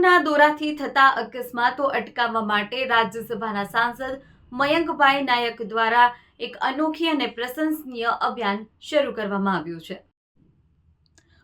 દૂધના દોરાથી થતા અકસ્માતો અટકાવવા માટે રાજ્યસભાના સાંસદ મયંકભાઈ નાયક દ્વારા એક અનોખી અને પ્રશંસનીય અભિયાન શરૂ કરવામાં આવ્યું છે।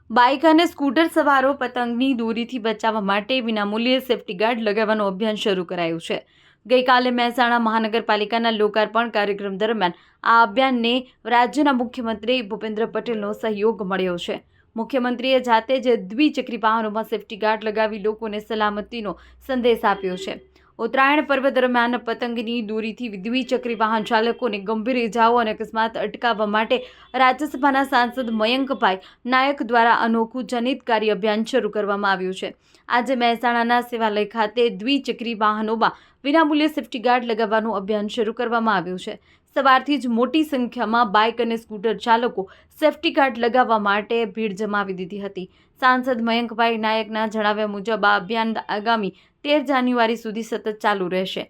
બાઇક અને સ્કૂટર સવારો પતંગની દોરીથી બચાવવા માટે વિનામૂલ્યે સેફ્ટી ગાર્ડ લગાવવાનું અભિયાન શરૂ કરાયું છે। ગઈકાલે મહેસાણા મહાનગરપાલિકાના લોકાર્પણ કાર્યક્રમ દરમિયાન આ અભિયાનને રાજ્યના મુખ્યમંત્રી ભૂપેન્દ્ર પટેલનો સહયોગ મળ્યો છે। મુખ્યમંત્રીએ જાતે જ દ્વિચક્રી વાહનોમાં સેફ્ટી ગાર્ડ લગાવી લોકોને સલામતીનો સંદેશ આપ્યો છે। ઉત્તરાયણ પર્વ દરમિયાન પતંગની દોરીથી દ્વિચક્રી વાહન ચાલકોને ગંભીર ઇજાઓ અને અકસ્માત અટકાવવા માટે રાજ્યસભાના સાંસદ મયંકભાઈ નાયક દ્વારા અનોખું જનહિતકારી અભિયાન શરૂ કરવામાં આવ્યું છે। આજે મહેસાણાના સેવાલય ખાતે દ્વિચક્રી વાહનોમાં વિનામૂલ્યે સેફ્ટી ગાર્ડ લગાવવાનું અભિયાન શરૂ કરવામાં આવ્યું છે। સવારથી જ મોટી સંખ્યામાં બાઇક અને સ્કૂટર ચાલકો સેફ્ટી ગાર્ડ લગાવવા માટે ભીડ જમાવી દીધી હતી। સાંસદ મયંકભાઈ નાયકના જણાવ્યા મુજબ આ અભિયાન આગામી 13 જાન્યુઆરી સુધી સતત ચાલુ રહેશે।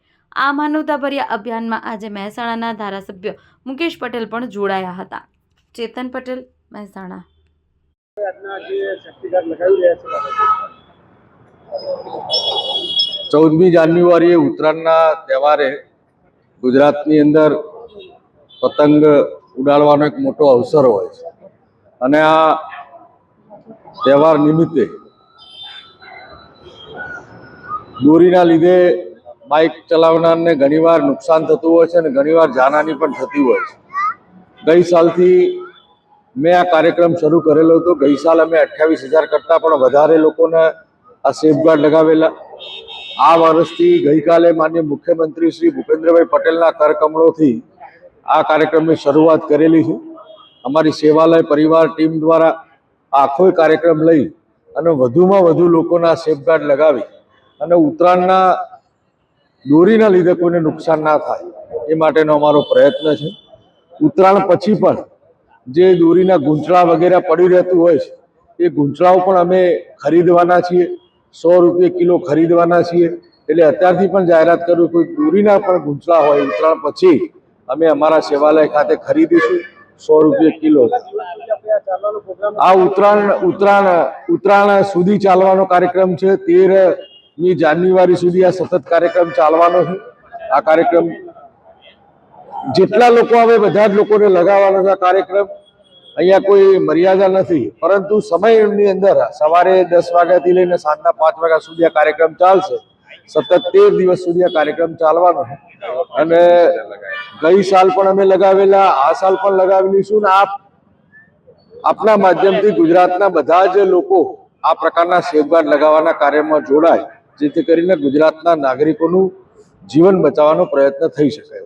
આ માનવતાભર્યા અભિયાનમાં આજે મહેસાણાના ધારાસભ્ય મુકેશ પટેલ પણ જોડાયા હતા। ચેતન પટેલ, મહેસાણા। 14મી જાન્યુઆરીએ ઉત્તરાયણના તહેવારે ગુજરાતની અંદર પતંગ ઉડાડવાનો એક મોટો અવસર હોય છે અને આ તહેવાર નિમિત્તે દોરીના લીધે બાઇક ચલાવનારને ઘણીવાર નુકસાન થતું હોય છે અને ઘણીવાર જાનહાનિ પણ થતી હોય છે। ગઈ સાલથી મેં આ કાર્યક્રમ શરૂ કરેલો હતો। ગઈ સાલ અમે 28,000 કરતાં પણ વધારે લોકોને આ સેફગાર્ડ લગાવેલા। આ વર્ષથી ગઈકાલે માનનીય મુખ્યમંત્રી શ્રી ભૂપેન્દ્રભાઈ પટેલના કરકમળોથી આ કાર્યક્રમની શરૂઆત કરેલી છે। અમારી સેવાલય પરિવાર ટીમ દ્વારા આખો કાર્યક્રમ લઈ અને વધુમાં વધુ લોકોના સેફગાર્ડ લગાવી અને ઉત્તરાયણના દોરીના લીધે કોઈને નુકસાન ના થાય એ માટેનો અમારો પ્રયત્ન છે। ઉત્તરાયણ પછી પણ જે દોરીના ગૂંચળા વગેરે પડી રહેતું હોય છે એ ગૂંચળાઓ પણ અમે ખરીદવાના છીએ। 100 રૂપિયા કિલો ખરીદવાના છીએ। એટલે અત્યારથી પણ જાહેરાત કરું, કોઈ દોરીના પણ ગૂંચળા હોય ઉત્તરાયણ પછી અમે અમારા સેવાલય ખાતે ખરીદીશું 100 રૂપિયા કિલો। આ ઉત્તરાયણ સુધી ચાલવાનો કાર્યક્રમ છે। 13મી જાન્યુઆરી સુધી આ સતત કાર્યક્રમ ચાલવાનો છે। આ કાર્યક્રમ જેટલા લોકો આવે બધા જ લોકોને લગાવવાનો છે। આ કાર્યક્રમ અહીંયા કોઈ મર્યાદા નથી, પરંતુ સમયની અંદર સવારે 10 વાગ્યાથી લઈને સાંજના 5 વાગ્યા સુધી આ કાર્યક્રમ ચાલશે। સતત 13 દિવસ સુધી આ કાર્યક્રમ ચાલવાનો છે અને ગઈ સાલ પણ અમે લગાવેલા, આ સાલ પણ લગાવી લઈશું ને આપના માધ્યમથી ગુજરાતના બધા જ લોકો આ પ્રકારના સેફગાર્ડ લગાવવાના કાર્યમાં જોડાય, જેથી કરીને ગુજરાતના નાગરિકોનું જીવન બચાવવાનો પ્રયત્ન થઈ શકે છે।